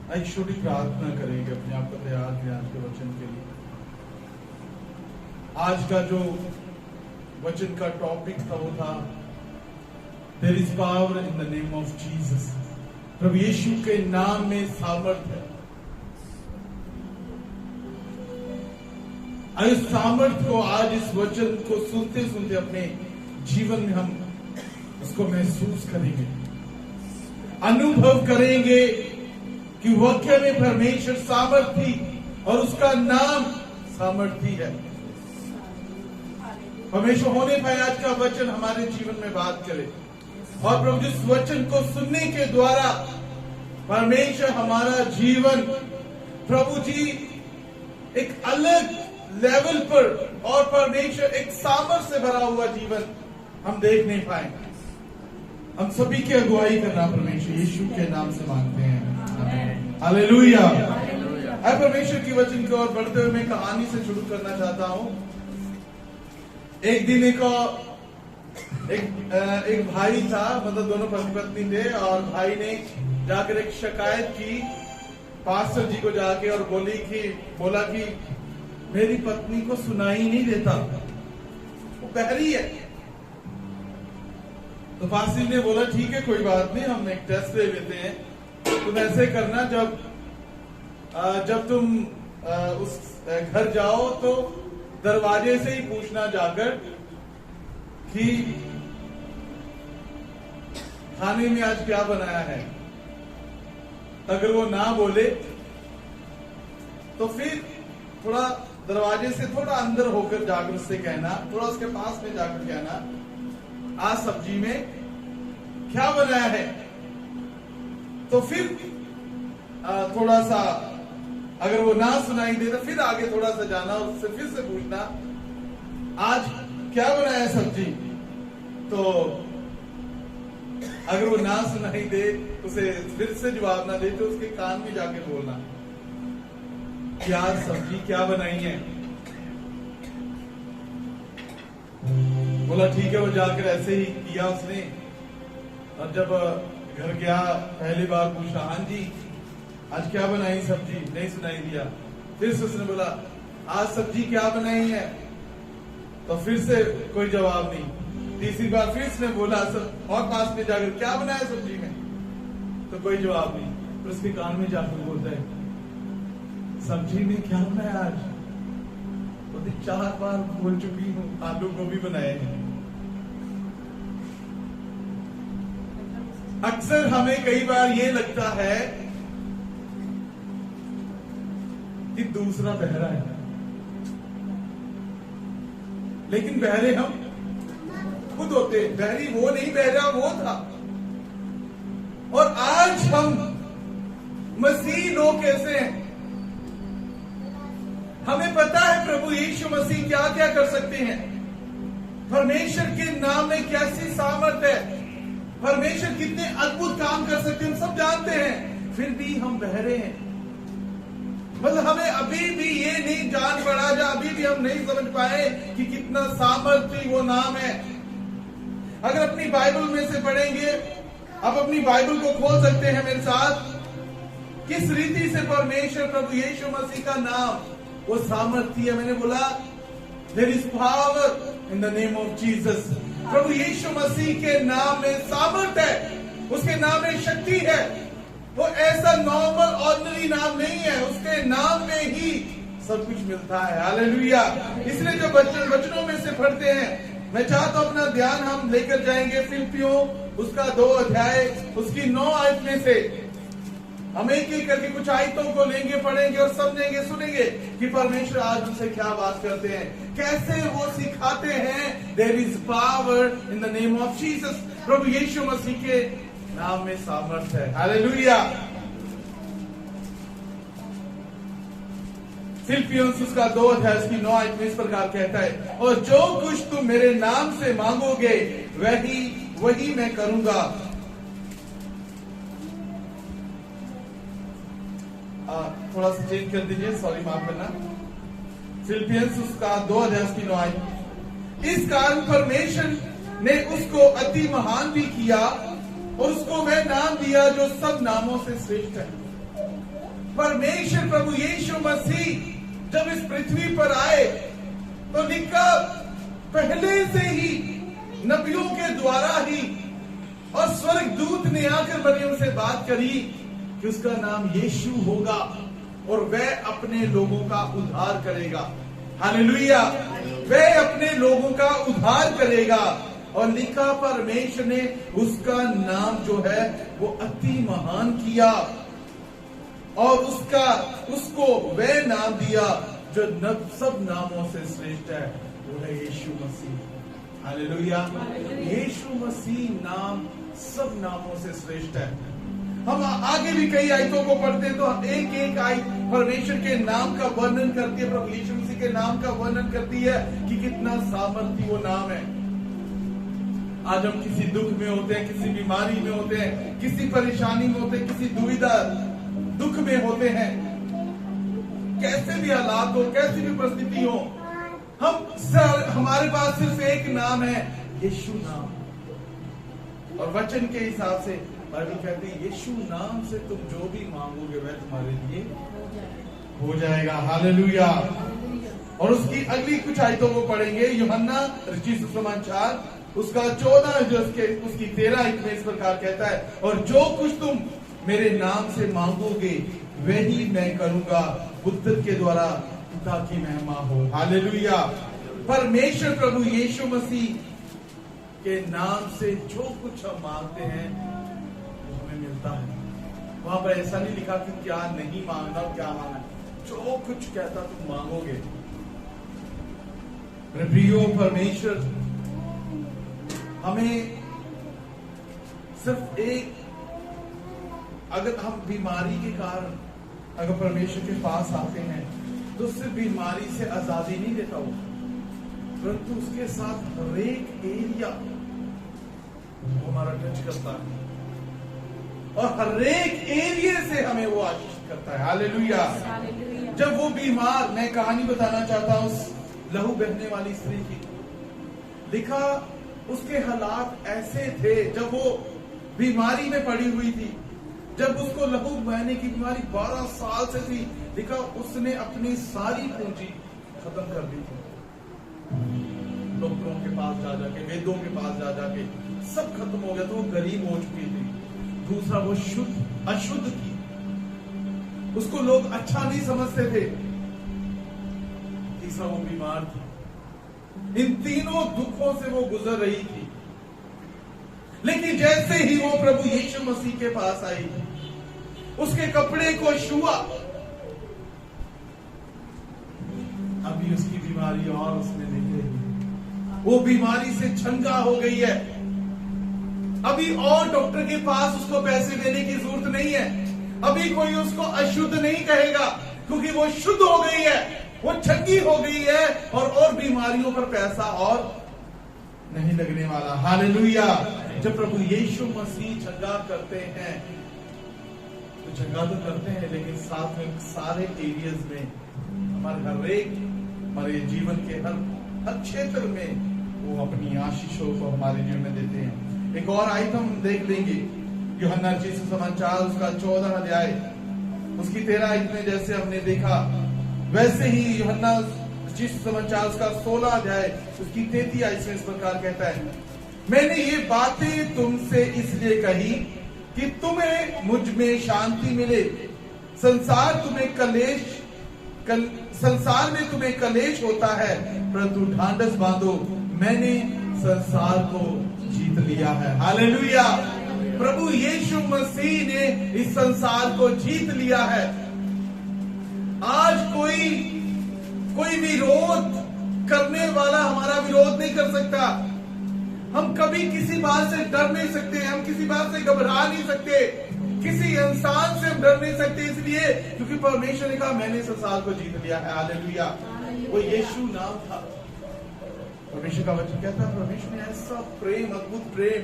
एक छोटी प्रार्थना करेंगे, अपने आप को तैयार किया आज के वचन के लिए। आज का जो वचन का टॉपिक था वो था there is power in the name of Jesus. प्रभु यीशु के नाम में सामर्थ्य है। इस सामर्थ्य को आज इस वचन को सुनते सुनते अपने जीवन में हम उसको महसूस करेंगे, अनुभव करेंगे कि वाक्य में परमेश्वर सामर्थी और उसका नाम सामर्थी है। परमेश्वर होने पाए आज का वचन हमारे जीवन में बात करे और प्रभु जिस वचन को सुनने के द्वारा परमेश्वर हमारा जीवन प्रभु जी एक अलग लेवल पर और परमेश्वर एक सामर्थ्य से भरा हुआ जीवन हम देख नहीं पाएंगे। हम सभी की अगुवाई करना परमेश्वर यीशु के नाम से मांगते हैं। हालेलुया। अब परमेश्वर की वचन की ओर बढ़ते हुए मैं कहानी से शुरू करना चाहता हूं। एक दिन एक भाई था, मतलब दोनों पति पत्नी थे, और भाई ने जाकर एक शिकायत की पास्टर जी को जाके और बोला कि मेरी पत्नी को सुनाई नहीं देता, वो बहरी है। तो पास्टर ने बोला ठीक है कोई बात नहीं, हम एक टेस्ट ले लेते हैं। तुम ऐसे करना, जब तुम उस घर जाओ तो दरवाजे से ही पूछना जाकर कि खाने में आज क्या बनाया है। अगर वो ना बोले तो फिर थोड़ा दरवाजे से थोड़ा अंदर होकर जाकर उससे कहना, थोड़ा उसके पास में जाकर कहना आज सब्जी में क्या बनाया है। तो फिर थोड़ा सा अगर वो ना सुनाई दे तो फिर आगे थोड़ा सा जाना और उससे फिर से पूछना आज क्या बनाया है सब्जी। तो अगर वो ना सुनाई दे, उसे फिर से जवाब ना दे, तो उसके कान में जाके बोलना कि आज सब्जी क्या बनाई है। बोला ठीक है, वो जाकर ऐसे ही किया उसने। और जब घर गया पहली बार पूछा हाँ जी आज क्या बनाई सब्जी, नहीं सुनाई दिया। फिर से उसने बोला आज सब्जी क्या बनाई है, तो फिर से कोई जवाब नहीं। तीसरी बार फिर उसने बोला सब और पास में जाकर क्या बनाया सब्जी में, तो कोई जवाब नहीं। फिर उसके कान में जाकर बोलता है सब्जी में क्या बनाया आज, तो 4 बार बोल चुकी हूँ आलू गोभी बनाए हैं। अक्सर हमें कई बार ये लगता है कि दूसरा बहरा है, लेकिन बहरे हम खुद होते हैं। बहरी वो नहीं, बहरा वो था। और आज हम मसीह लोग कैसे हैं, हमें पता है प्रभु यीशु मसीह क्या क्या कर सकते हैं। परमेश्वर के नाम में कैसी सामर्थ्य है, परमेश्वर कितने अद्भुत काम कर सकते हैं हम सब जानते हैं, फिर भी हम बहरे हैं। मतलब हमें अभी भी ये नहीं जान पड़ा, या अभी भी हम नहीं समझ पाए कि कितना सामर्थ्य वो नाम है। अगर अपनी बाइबल में से पढ़ेंगे, आप अपनी बाइबल को खोल सकते हैं मेरे साथ, किस रीति से परमेश्वर प्रभु यीशु मसीह का नाम वो सामर्थ्य है। मैंने बोला there is power in the name of Jesus. प्रभु यीशु मसीह के नाम में सामर्थ्य है, उसके नाम में शक्ति है। वो ऐसा नॉर्मल ऑर्डिनरी नाम नहीं है, उसके नाम में ही सब कुछ मिलता है। हालेलुया। इसलिए जब वचनों में से पढ़ते हैं, मैं चाहता हूं अपना ध्यान हम लेकर जाएंगे फिलिप्पियों उसका 2 अध्याय उसकी 9 आयत में से। हम एक एक करके कुछ आयतों को लेंगे, पढ़ेंगे और समझेंगे, सुनेंगे कि परमेश्वर आज उनसे क्या बात करते हैं, कैसे वो सिखाते हैं there is power in the name of Jesus. प्रभु यीशु मसीह के नाम में सामर्थ्य है। हालेलुया। फिलिप्पियों उसका 2 अध्याय उसकी 9 आयत में इस प्रकार कहता है, और जो कुछ तुम मेरे नाम से मांगोगे वही मैं करूंगा। थोड़ा सा चेंज कर दीजिए, सॉरी माफ करना। फिलिपियंस उसका 2 अध्याय उसकी 9 आयत। इस कारण परमेश्वर ने उसको अति महान भी किया और उसको वह नाम दिया जो सब नामों से श्रेष्ठ है। परमेश्वर प्रभु यीशु मसीह जब इस पृथ्वी पर आए तो लिखा पहले से ही नबियों के द्वारा ही और स्वर्गदूत ने आकर मरियम से बात करी कि उसका नाम यीशु होगा और वह अपने लोगों का उद्धार करेगा। हालेलुया, वह अपने लोगों का उद्धार करेगा। और लिखा परमेश्वर ने उसका नाम जो है वो अति महान किया और उसको वह नाम दिया जो सब नामों से श्रेष्ठ है, वो है यीशु मसीह। हालेलुया, यीशु मसीह नाम सब नामों से श्रेष्ठ है। हम आगे भी कई आयतों को पढ़ते हैं तो एक एक आयत परमेश्वर के नाम का वर्णन करती है, प्रभु यीशु मसीह के नाम का वर्णन करती है कि कितना सामर्थी वो नाम है। आज हम किसी दुख में होते हैं, किसी बीमारी में होते हैं, किसी परेशानी में होते हैं, किसी दुविधा दुख में होते हैं, कैसे भी हालात हो, कैसी भी परिस्थिति हो, हमारे पास सिर्फ एक नाम है, यीशु नाम। और वचन के हिसाब से बाइबल कहती है यीशु नाम से तुम जो भी मांगोगे वह तुम्हारे लिए हो जाएगा। हालेलुया। और उसकी अगली कुछ आयतों को पढ़ेंगे। यूहन्ना रचित सुसमाचार उसका 14 जो उसकी 13 में इस प्रकार कहता है, और जो कुछ तुम मेरे नाम से मांगोगे वही मैं करूंगा, पुत्र के द्वारा पिता की महिमा हो। हालेलुया। परमेश्वर प्रभु यीशु मसीह के नाम से जो कुछ हम मांगते हैं वो हमें मिलता है। वहां पर ऐसा नहीं लिखा कि क्या नहीं मांगना और क्या मांगना, जो कुछ कहता तुम मांगोगे। प्रियो परमेश्वर हमें सिर्फ एक, अगर हम बीमारी के कारण अगर परमेश्वर के पास आते हैं तो सिर्फ बीमारी से आजादी नहीं देता वो, परंतु उसके साथ हर एक एरिया हमारा टच करता है और हर एक एरिया से हमें वो आशीष करता है। हालेलुया। जब वो बीमार, मैं कहानी बताना चाहता हूं उस लहू बहने वाली स्त्री की। लिखा उसके हालात ऐसे थे, जब वो बीमारी में पड़ी हुई थी, जब उसको लहू बहने की बीमारी 12 साल से थी, लिखा उसने अपनी सारी पूंजी खत्म कर दी थी। डॉक्टरों के पास जा जाके, वेदों के पास जा जाके सब खत्म हो गया, तो वो गरीब हो चुकी थी। दूसरा वो अशुद्ध थी, उसको लोग अच्छा नहीं समझते थे। तीसरा वो बीमार थी। इन तीनों दुखों से वो गुजर रही थी, लेकिन जैसे ही वो प्रभु यीशु मसीह के पास आई, उसके कपड़े को छुआ, अभी उसकी बीमारी और उसने नहीं रही, वो बीमारी से चंगा हो गई है। अभी और डॉक्टर के पास उसको पैसे देने की जरूरत नहीं है। अभी कोई उसको अशुद्ध नहीं कहेगा, क्योंकि वो शुद्ध हो गई है, वो चंगी हो गई है, और बीमारियों पर पैसा और नहीं लगने वाला। हालेलुया। जब प्रभु यीशु मसीह चंगा करते हैं तो चंगा तो करते हैं, लेकिन साथ में सारे एरियाज में, हमारे जीवन के हर क्षेत्र में वो अपनी आशीषों को हमारे जीवन में देते हैं। एक और आइटम देख लेंगे, यूहन्ना रचित सुसमाचार उसका 14 अध्याय उसकी 13 में, जैसे हमने देखा वैसे ही यूहन्ना रचित सुसमाचार उसका 16 अध्याय उसकी 33 में इस प्रकार कहता है, मैंने ये बातें तुमसे इसलिए कही कि तुम्हें मुझ में शांति मिले। संसार में तुम्हें कलेश होता है, परंतु ढांढस बांधो, मैंने संसार को जीत लिया है। हालेलुया। प्रभु यीशु मसीह ने इस संसार को जीत लिया है। आज कोई विरोध करने वाला हमारा विरोध नहीं कर सकता। हम कभी किसी बात से डर नहीं सकते, हम किसी बात से घबरा नहीं सकते, किसी इंसान से हम डर नहीं सकते, इसलिए क्योंकि परमेश्वर ने कहा मैंने संसार को जीत लिया है। हालेलुया। वो यीशु नाम था। परमेश्वर का वचन कहता है परमेश्वर ने ऐसा प्रेम, अद्भुत प्रेम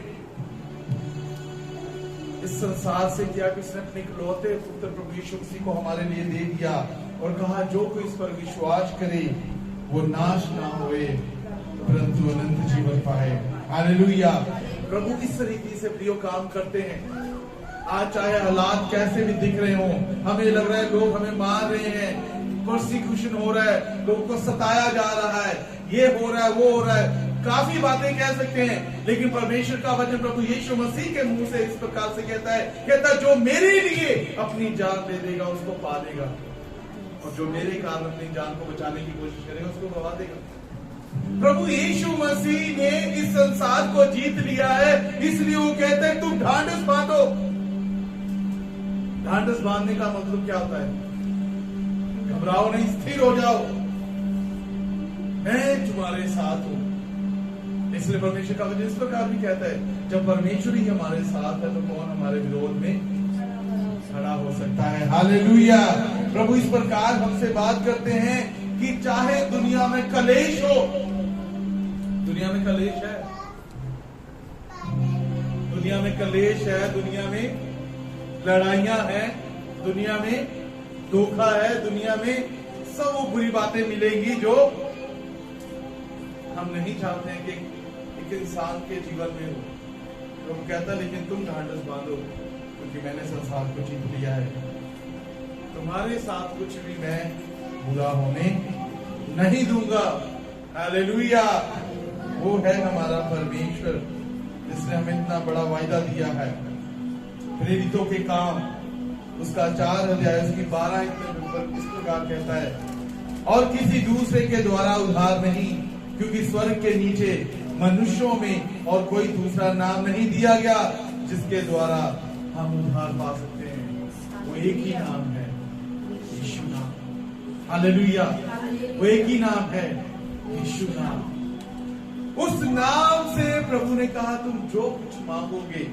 इस संसार से किया कि उसने अपने इकलौते पुत्र प्रभु यीशु मसीह को हमारे लिए दे दिया और कहा जो कोई इस पर विश्वास करे वो नाश ना होए परंतु अनंत जीवन पाए। हालेलुया। प्रभु इस तरीके से प्रियो काम करते हैं। आज चाहे हालात कैसे भी दिख रहे हो, हमें लग रहा है लोग हमें मार रहे हैं, प्रोसिक्यूशन हो रहा है, लोगों को सताया जा रहा है, ये हो रहा है, वो हो रहा है, काफी बातें कह सकते हैं, लेकिन परमेश्वर का वचन प्रभु यीशु मसीह के मुंह से इस प्रकार से कहता है जो मेरे लिए अपनी जान दे देगा उसको पा लेगा, और जो मेरे कारण अपनी जान को बचाने की कोशिश करेगा उसको गवा देगा। प्रभु यीशु मसीह ने इस संसार को जीत लिया है, इसलिए वो कहते हैं तुम ढांढस बांधो। ढांढस बांधने का मतलब क्या होता है? घबराओ नहीं, स्थिर हो जाओ, मैं तुम्हारे साथ हूं। इसलिए परमेश्वर का वचन इस प्रकार भी कहता है जब परमेश्वर ही हमारे साथ है तो कौन हमारे विरोध में खड़ा हो सकता है। हालेलुया। प्रभु इस प्रकार हमसे बात करते हैं कि चाहे दुनिया में कलेश हो, दुनिया में कलेश है, दुनिया में कलेश है, दुनिया में लड़ाइयां हैं, दुनिया में धोखा है, दुनिया में सब वो बुरी बातें मिलेंगी जो हम नहीं चाहते हैं कि एक इंसान के जीवन में हो। तो वो कहता लेकिन तुम ढांढस बांधो क्योंकि मैंने संसार को जीत लिया है, तुम्हारे साथ कुछ भी मैं बुरा होने नहीं दूंगा। हालेलुया। वो है हमारा परमेश्वर जिसने हमें इतना बड़ा वायदा दिया है। प्रेरितों के काम उसका 4 अध्याय उसकी 12 इस प्रकार कहता है और किसी दूसरे के द्वारा उद्धार नहीं, क्योंकि स्वर्ग के नीचे मनुष्यों में और कोई दूसरा नाम नहीं दिया गया जिसके द्वारा हम उद्धार पा सकते हैं। वो एक ही नाम है, यीशु नाम। हालेलुया। वो एक ही नाम है, यीशु नाम। उस नाम से प्रभु ने कहा तुम जो कुछ मांगोगे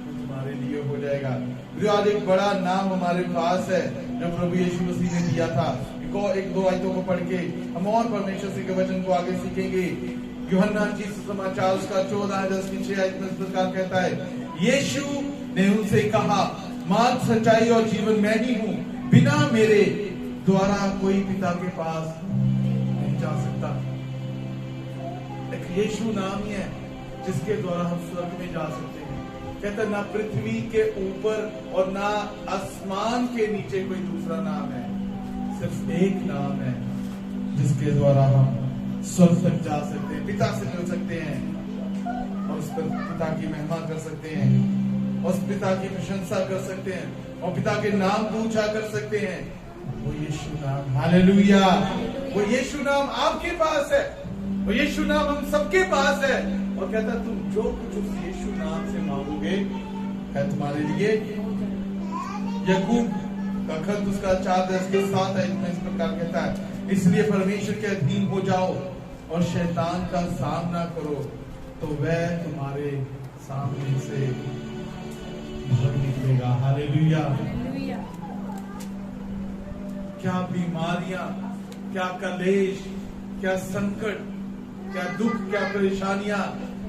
तुम्हारे लिए हो जाएगा। आज एक बड़ा नाम हमारे पास है जो प्रभु यीशु मसीह ने दिया था। एक दो आयतों को पढ़ के हम और परमेश्वर से के वचन को आगे सीखेंगे। यूहन्ना की सुसमाचार उसका 14:6 आयत में इस प्रकार कहता है, यीशु ने उनसे कहा मार्ग, सच्चाई और जीवन मैं ही हूँ, बिना मेरे द्वारा कोई पिता के पास नहीं जा सकता। एक यीशु नाम ही है जिसके द्वारा हम स्वर्ग में जा सकते हैं। कहता ना पृथ्वी के ऊपर और ना आसमान के नीचे कोई दूसरा नाम है, सिर्फ एक नाम है जिसके द्वारा हम स्वर्ग तक जा सकते हैं, पिता से मिल सकते हैं और उस पर पिता की महिमा कर सकते हैं, उस पिता की प्रशंसा कर सकते हैं और पिता के नाम को ऊंचा कर सकते हैं। वो यीशु नाम। हालेलुया। वो यीशु नाम आपके पास है, वो यीशु नाम हम सबके पास है। और कहता तुम जो कुछ उस यीशु नाम से मांगोगे है तुम्हारे लिए। याकूब का खत उसका 4:7 में इस प्रकार कहता है, इसलिए परमेश्वर के अधीन हो जाओ और शैतान का सामना करो तो वह तुम्हारे सामने से भाग निकलेगा। हालेलुया। क्या बीमारियां, क्या कलेश, क्या संकट, क्या दुख, क्या परेशानियां,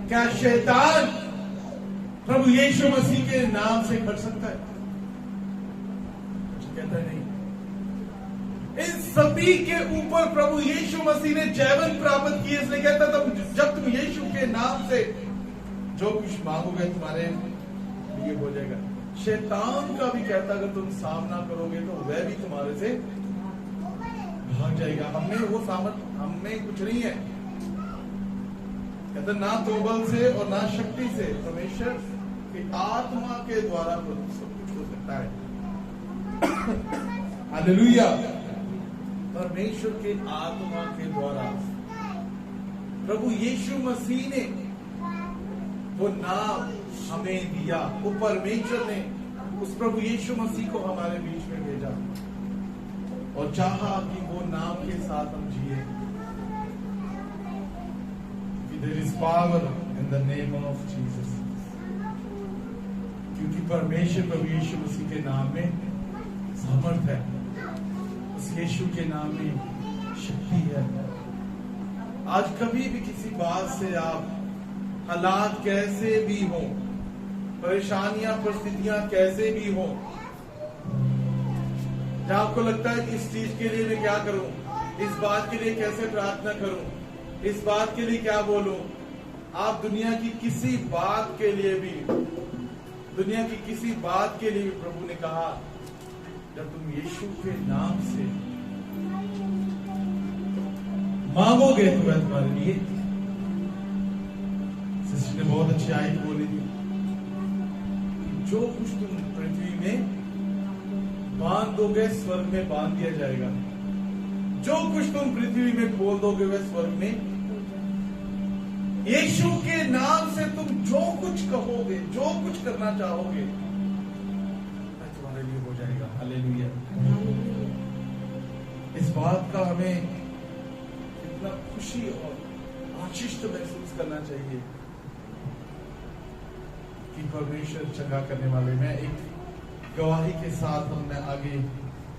क्या शैतान प्रभु यीशु मसीह के नाम से कर सकता है? कहता नहीं। इन सभी के ऊपर प्रभु यीशु मसीह ने जैवन प्राप्त की, इसलिए कहता तब जब तुम यीशु के नाम से जो कुछ मांगोगे तुम्हारे लिए हो जाएगा। शैतान का भी कहता अगर तुम सामना करोगे तो वह भी तुम्हारे से भाग जाएगा। हमें वो सामर्थ हमें कुछ नहीं है। कहता ना तो बल से और ना शक्ति से, परमेश्वर की आत्मा के द्वारा सब कुछ हो सकता है। हालेलुया। परमेश्वर के आत्मा के द्वारा प्रभु यीशु मसीह ने वो नाम हमें दिया। वो परमेश्वर ने उस प्रभु यीशु मसीह को हमारे बीच में भेजा और चाहा कि वो नाम के साथ हम जिए। There is power in the name of Jesus। क्योंकि परमेश्वर प्रभु यीशु मसीह के नाम में सामर्थ है, उस यीशु के नाम में शक्ति है। आज कभी भी किसी बात से आप हालात कैसे भी हो, परेशानियां परिस्थितियां कैसे भी हो, जहां आपको लगता है कि इस चीज के लिए मैं क्या करूं, इस बात के लिए कैसे प्रार्थना करूं, इस बात के लिए क्या बोलूं, आप दुनिया की किसी बात के लिए भी दुनिया की किसी बात के लिए भी प्रभु ने कहा, जब तुम यीशु के नाम से मांगोगे तो मैं तुम्हारे लिए। सिस्टर ने बहुत अच्छी आयत बोली थी, जो कुछ तुम पृथ्वी में बांध दोगे स्वर्ग में बांध दिया जाएगा, जो कुछ तुम पृथ्वी में खोल दोगे वह स्वर्ग में। यीशु के नाम से तुम जो कुछ कहोगे, जो कुछ करना चाहोगे, वह तुम्हारे लिए हो जाएगा। हालेलुया। इस बात का हमें कितना खुशी और आशीष महसूस करना चाहिए कि परमेश्वर चंगा करने वाले। मैं एक गवाही के साथ मैं आगे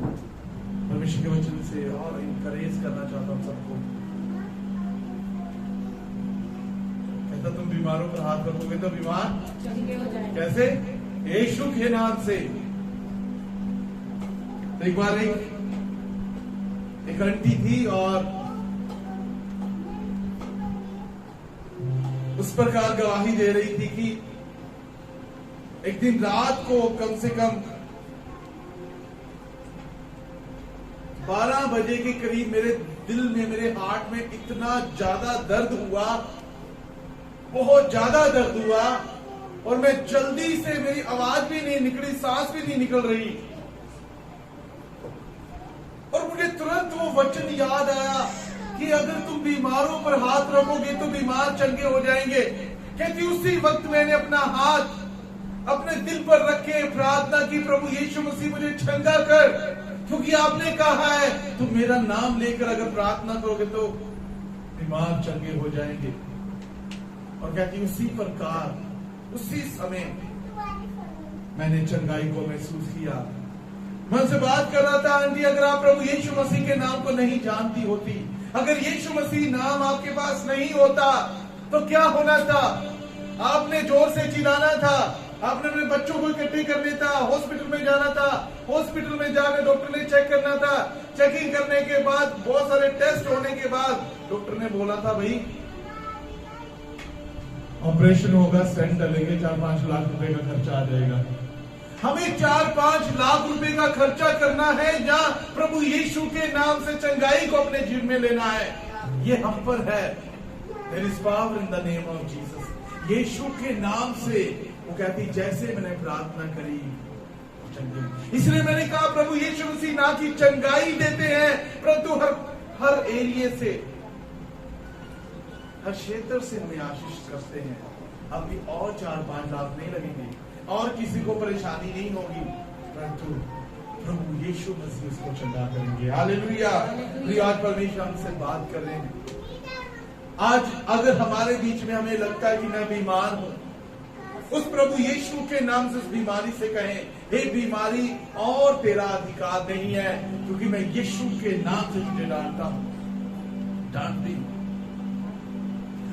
परमेश्वर के वचन से और इंकरेज करना चाहता हूं सबको। कहता तुम बीमारों पर हाथ रखोगे तो बीमार चंगे हो जाएंगे। कैसे? यीशु के नाम से। तो एक बार एक आंटी थी और उस प्रकार गवाही दे रही थी कि एक दिन रात को कम से कम 12 बजे के करीब मेरे दिल में, मेरे हार्ट में इतना ज्यादा दर्द हुआ, बहुत ज्यादा दर्द हुआ, और मैं जल्दी से, मेरी आवाज भी नहीं निकली, सांस भी नहीं निकल रही, और मुझे तुरंत वो वचन याद आया कि अगर तुम बीमारों पर हाथ रखोगे तो बीमार चंगे हो जाएंगे। कहती उसी वक्त मैंने अपना हाथ अपने दिल पर रखे प्रार्थना की, प्रभु यीशु मसीह मुझे चंगा कर, क्योंकि आपने कहा है तुम मेरा नाम लेकर अगर प्रार्थना करोगे तो बीमार चंगे हो जाएंगे। और कहती उसी प्रकार उसी समय मैंने चंगाई को महसूस किया। मैं उनसे बात कर रहा था, आंटी अगर आप प्रभु यीशु मसीह के नाम को नहीं जानती होती, अगर यीशु मसीह नाम आपके पास नहीं होता तो क्या होना था? आपने जोर से चिल्लाना था, आपने अपने बच्चों को इकट्ठे करने था, हॉस्पिटल में जाना था, हॉस्पिटल में जाकर डॉक्टर ने चेक करना था, चेकिंग करने के बाद बहुत सारे टेस्ट होने के बाद डॉक्टर ने बोला था भाई ऑपरेशन होगा, स्टेंट डलेंगे, 4-5 लाख रुपए का खर्चा आ जाएगा। हमें 4-5 लाख रुपए का खर्चा करना है या प्रभु यीशु के नाम से चंगाई को अपने जीवन में लेना है? ये हम पर है। There is power in the name of Jesus। यीशु के नाम से वो कहती जैसे मैंने प्रार्थना करी चंगे। इसलिए मैंने कहा प्रभु यीशु मसीह ना की चंगाई देते हैं, परंतु हर एरिया से, हर क्षेत्र से हमें आशीष करते हैं। अभी और 4-5 लाख नहीं लगेंगे और किसी को परेशानी नहीं होगी, परंतु प्रभु यीशु मसीह उसको चंगा करेंगे। हालेलुया। आज परमेश्वर हमसे बात कर रहे हैं। आज अगर हमारे बीच में हमें लगता है कि मैं बीमार हूं, उस प्रभु यीशु के नाम से उस बीमारी से कहें, हे बीमारी और तेरा अधिकार नहीं है, क्योंकि मैं यीशु के नाम से तुझे डांटता हूं, डांटती हूं।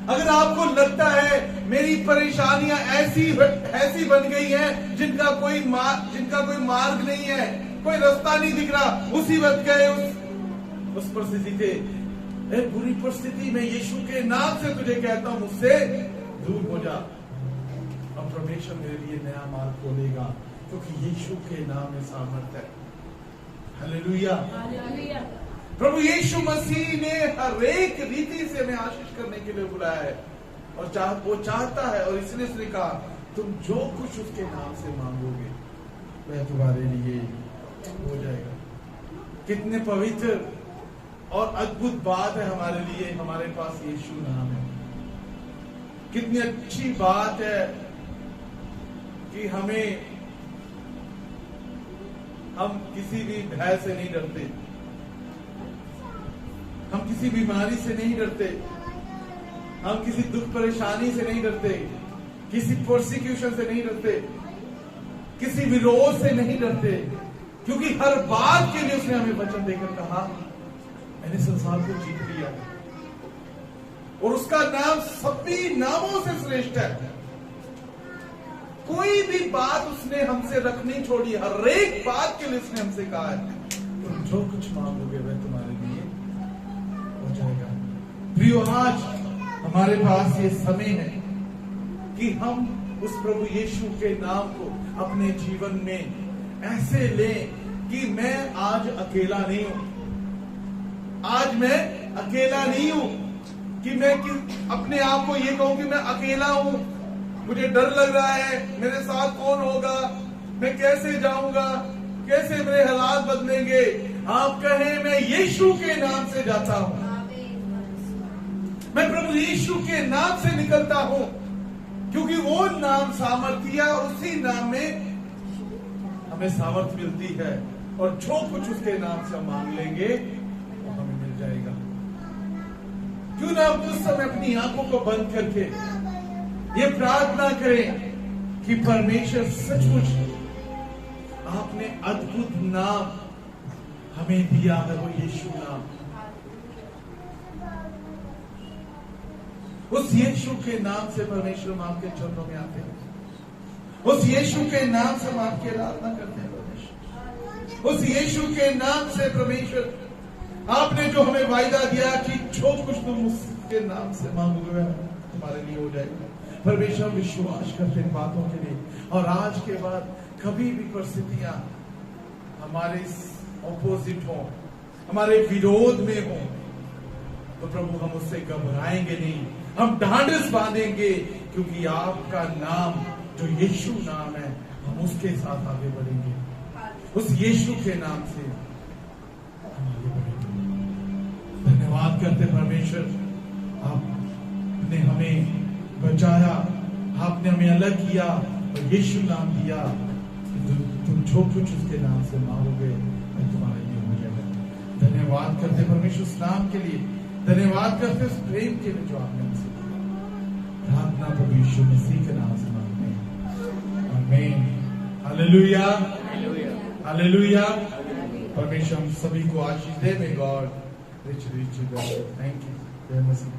अगर आपको लगता है मेरी परेशानियां ऐसी बन गई हैं जिनका कोई मार्ग नहीं है, कोई रास्ता नहीं दिख रहा, उसी वक्त गए उस परिस्थिति से, बुरी परिस्थिति में यीशु के नाम से तुझे कहता हूं मुझसे दूर हो जा। अब परमेश्वर मेरे लिए नया मार्ग खोलेगा, क्योंकि यीशु के नाम में सामर्थ्य है। हालेलुया। प्रभु यीशु मसीह ने हर एक रीति से हमें आशीष करने के लिए बुलाया है, और वो चाहता है, और इसलिए उसने कहा तुम जो कुछ उसके नाम से मांगोगे वह तुम्हारे लिए हो जाएगा। कितने पवित्र और अद्भुत बात है हमारे लिए, हमारे पास यीशु नाम है। कितनी अच्छी बात है कि हम किसी भी भय से नहीं डरते, हम किसी बीमारी से नहीं डरते, हम किसी दुख परेशानी से नहीं डरते, किसी प्रोसिक्यूशन से नहीं डरते, किसी विरोध से नहीं डरते, क्योंकि हर बात के लिए उसने हमें वचन देकर कहा मैंने संसार को जीत लिया, और उसका नाम सभी नामों से श्रेष्ठ है। कोई भी बात उसने हमसे रख नहीं छोड़ी, हर एक बात के लिए उसने हमसे कहा है तुम जो कुछ मांगोगे वह तुम्हारे लिए हो जाएगा। प्रियो, आज हमारे पास ये समय है कि हम उस प्रभु यीशु के नाम को अपने जीवन में ऐसे लें कि मैं आज अकेला नहीं हूं, आज मैं अकेला नहीं हूं, कि मैं अपने आप को ये कहूं कि मैं अकेला हूं, मुझे डर लग रहा है, मेरे साथ कौन होगा, मैं कैसे जाऊंगा, कैसे मेरे हालात बदलेंगे। आप कहें मैं यीशु के नाम से जाता हूं, मैं प्रभु यीशु के नाम से निकलता हूं, क्योंकि वो नाम सामर्थ्य है और उसी नाम में हमें सामर्थ्य मिलती है, और जो कुछ उसके नाम से हम मांग लेंगे वो हमें मिल जाएगा। क्यों ना आप उस समय अपनी आंखों को बंद करके ये प्रार्थना करें कि परमेश्वर सचमुच आपने अद्भुत नाम हमें दिया है, वो यीशु नाम। उस यीशु के नाम से परमेश्वर हम आपके चरणों में आते हैं, उस यीशु के नाम से हम आपकी आराधना करते हैं परमेश्वर, उस यीशु के नाम से परमेश्वर आपने जो हमें वायदा दिया कि जो कुछ तुम उसके नाम से मांगोगे तुम्हारे लिए हो जाएगा। परमेश्वर विश्वास करते हैं बातों के लिए, और आज के बाद कभी भी परिस्थितियां हमारे ऑपोजिट हो, हमारे विरोध में हो, तो प्रभु हम उससे घबराएंगे नहीं, हम ढांढस बांधेंगे, क्योंकि आपका नाम जो यीशु नाम है, हम उसके साथ आगे बढ़ेंगे, उस यीशु के नाम से हम आगे बढ़ेंगे। धन्यवाद करते परमेश्वर, आपने हमें बचाया, आपने हमें अलग किया और यीशु नाम दिया, तुम जो कुछ उसके नाम से मांगोगे मैं तुम्हारे लिए हो जाएगा। धन्यवाद करते परमेश्वर उस नाम के लिए, धन्यवाद करते उस प्रेम के लिए जो आपने हमसे किया। प्रार्थना प्रभु यीशु मसीह के नाम से मांगते हैं, आमीन। Hallelujah, hallelujah. परमेश्वर हम सभी को आशीष दे। May God rich rich thank you. जय मसीह।